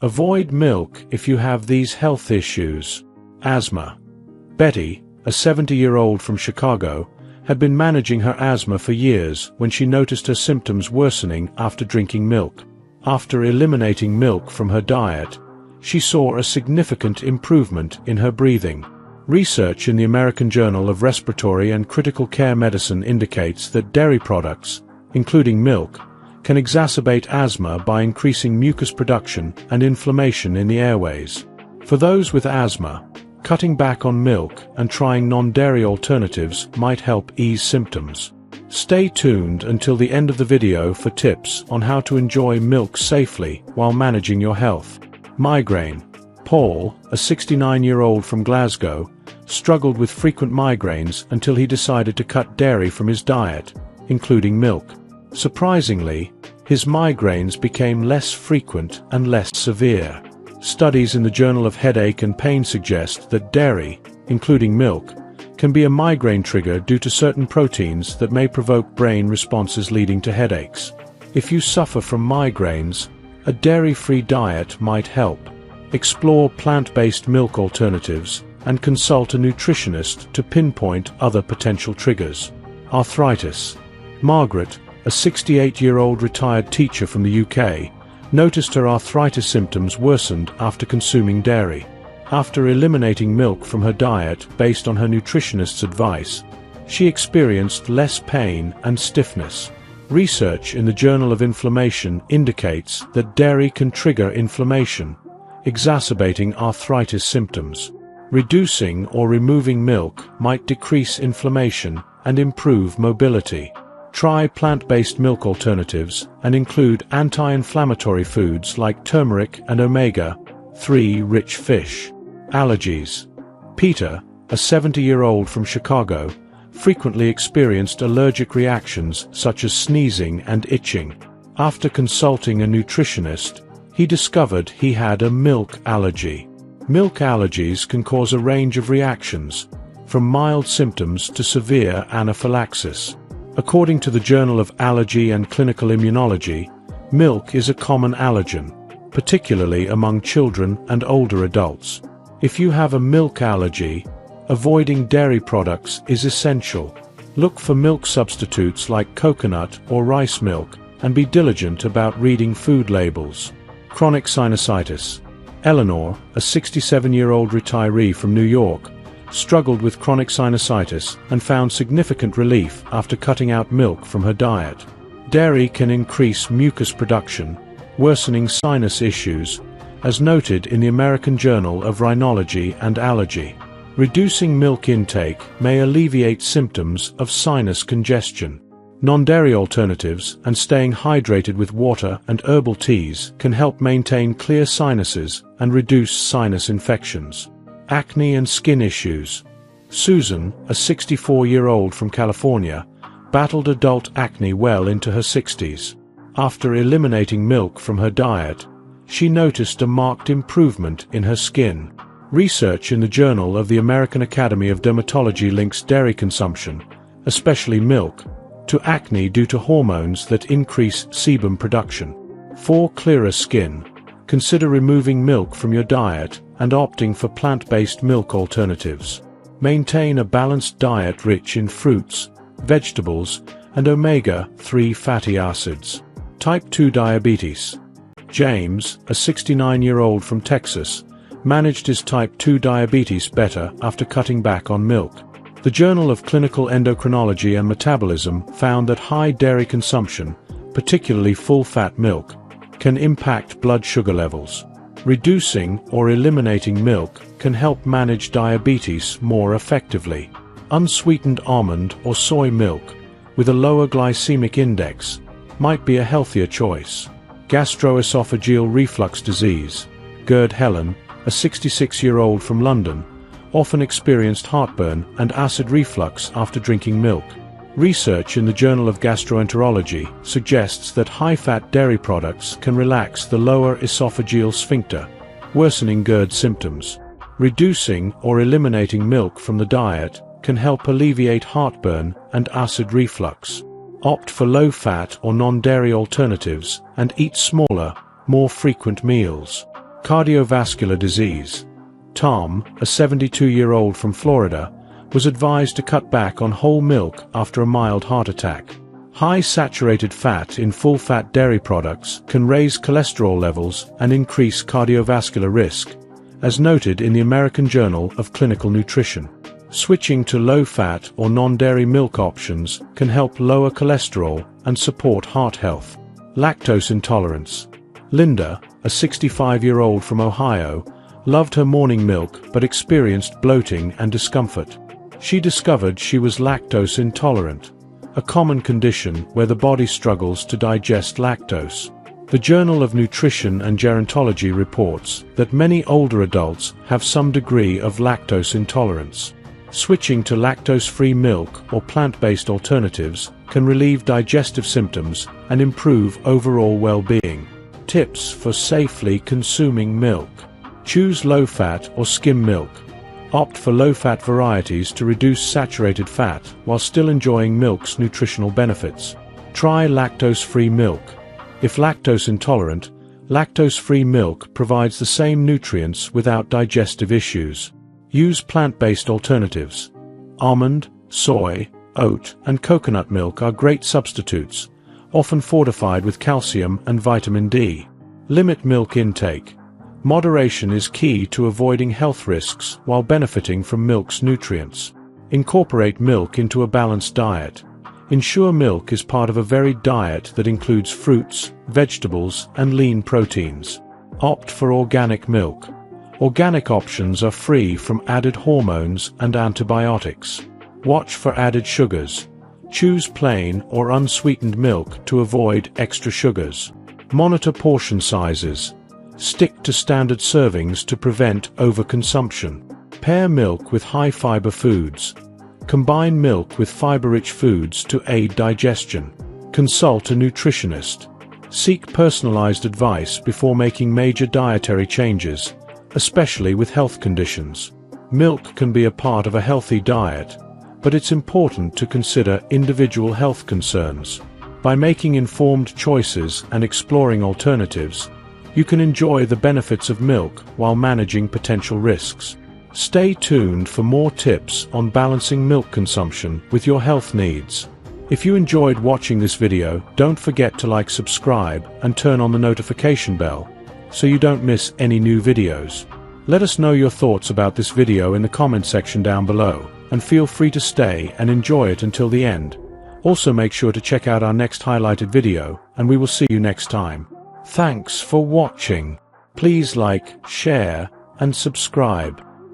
Avoid milk if you have these health issues. Asthma. Betty, a 70-year-old from Chicago, had been managing her asthma for years when she noticed her symptoms worsening after drinking milk. After eliminating milk from her diet, she saw a significant improvement in her breathing. Research in the American Journal of Respiratory and Critical Care Medicine indicates that dairy products, including milk, can exacerbate asthma by increasing mucus production and inflammation in the airways. For those with asthma, cutting back on milk and trying non-dairy alternatives might help ease symptoms. Stay tuned until the end of the video for tips on how to enjoy milk safely while managing your health. Migraine. Paul, a 69-year-old from Glasgow, struggled with frequent migraines until he decided to cut dairy from his diet, including milk. Surprisingly, his migraines became less frequent and less severe. Studies in the Journal of Headache and Pain suggest that dairy, including milk, can be a migraine trigger due to certain proteins that may provoke brain responses leading to headaches. If you suffer from migraines, a dairy-free diet might help. Explore plant-based milk alternatives and consult a nutritionist to pinpoint other potential triggers. Arthritis. Margaret, a 68-year-old retired teacher from the UK, noticed her arthritis symptoms worsened after consuming dairy. After eliminating milk from her diet based on her nutritionist's advice, she experienced less pain and stiffness. Research in the Journal of Inflammation indicates that dairy can trigger inflammation, exacerbating arthritis symptoms. Reducing or removing milk might decrease inflammation and improve mobility. Try plant-based milk alternatives and include anti-inflammatory foods like turmeric and omega-3 rich fish. Allergies. Peter, a 70-year-old from Chicago, frequently experienced allergic reactions such as sneezing and itching. After consulting a nutritionist, he discovered he had a milk allergy. Milk allergies can cause a range of reactions, from mild symptoms to severe anaphylaxis. According to the Journal of Allergy and Clinical Immunology, milk is a common allergen, particularly among children and older adults. If you have a milk allergy, avoiding dairy products is essential. Look for milk substitutes like coconut or rice milk, and be diligent about reading food labels. Chronic sinusitis. Eleanor, a 67-year-old retiree from New York, struggled with chronic sinusitis and found significant relief after cutting out milk from her diet. Dairy can increase mucus production, worsening sinus issues, as noted in the American Journal of Rhinology and Allergy. Reducing milk intake may alleviate symptoms of sinus congestion. Non-dairy alternatives and staying hydrated with water and herbal teas can help maintain clear sinuses and reduce sinus infections. Acne and skin issues. Susan, a 64-year-old from California, battled adult acne well into her 60s. After eliminating milk from her diet, she noticed a marked improvement in her skin. Research in the Journal of the American Academy of Dermatology links dairy consumption, especially milk, to acne due to hormones that increase sebum production. For clearer skin, consider removing milk from your diet and opting for plant-based milk alternatives. Maintain a balanced diet rich in fruits, vegetables, and omega-3 fatty acids. Type 2 diabetes. James, a 69-year-old from Texas, managed his type 2 diabetes better after cutting back on milk. The Journal of Clinical Endocrinology and Metabolism found that high dairy consumption, particularly full-fat milk, can impact blood sugar levels. Reducing or eliminating milk can help manage diabetes more effectively. Unsweetened almond or soy milk, with a lower glycemic index, might be a healthier choice. Gastroesophageal reflux disease. Gerd Helen, a 66-year-old from London, often experienced heartburn and acid reflux after drinking milk. Research in the Journal of Gastroenterology suggests that high-fat dairy products can relax the lower esophageal sphincter, worsening GERD symptoms. Reducing or eliminating milk from the diet can help alleviate heartburn and acid reflux. Opt for low-fat or non-dairy alternatives and eat smaller, more frequent meals. Cardiovascular disease. Tom, a 72-year-old from Florida, was advised to cut back on whole milk after a mild heart attack. High saturated fat in full-fat dairy products can raise cholesterol levels and increase cardiovascular risk, as noted in the American Journal of Clinical Nutrition. Switching to low-fat or non-dairy milk options can help lower cholesterol and support heart health. Lactose intolerance. Linda, a 65-year-old from Ohio, loved her morning milk but experienced bloating and discomfort. She discovered she was lactose intolerant, a common condition where the body struggles to digest lactose. The Journal of Nutrition and Gerontology reports that many older adults have some degree of lactose intolerance. Switching to lactose-free milk or plant-based alternatives can relieve digestive symptoms and improve overall well-being. Tips for safely consuming milk. Choose low-fat or skim milk. Opt for low-fat varieties to reduce saturated fat while still enjoying milk's nutritional benefits. Try lactose-free milk. If lactose intolerant, lactose-free milk provides the same nutrients without digestive issues. Use plant-based alternatives. Almond, soy, oat, and coconut milk are great substitutes, often fortified with calcium and vitamin D. Limit milk intake. Moderation is key to avoiding health risks while benefiting from milk's nutrients. Incorporate milk into a balanced diet. Ensure milk is part of a varied diet that includes fruits, vegetables, and lean proteins. Opt for organic milk. Organic options are free from added hormones and antibiotics. Watch for added sugars. Choose plain or unsweetened milk to avoid extra sugars. Monitor portion sizes. Stick to standard servings to prevent overconsumption. Pair milk with high-fiber foods. Combine milk with fiber-rich foods to aid digestion. Consult a nutritionist. Seek personalized advice before making major dietary changes, especially with health conditions. Milk can be a part of a healthy diet, but it's important to consider individual health concerns. By making informed choices and exploring alternatives, you can enjoy the benefits of milk while managing potential risks. Stay tuned for more tips on balancing milk consumption with your health needs. If you enjoyed watching this video, don't forget to like, subscribe, and turn on the notification bell so you don't miss any new videos. Let us know your thoughts about this video in the comment section down below, and feel free to stay and enjoy it until the end. Also make sure to check out our next highlighted video, and we will see you next time. Thanks for watching. Please like, share, and subscribe.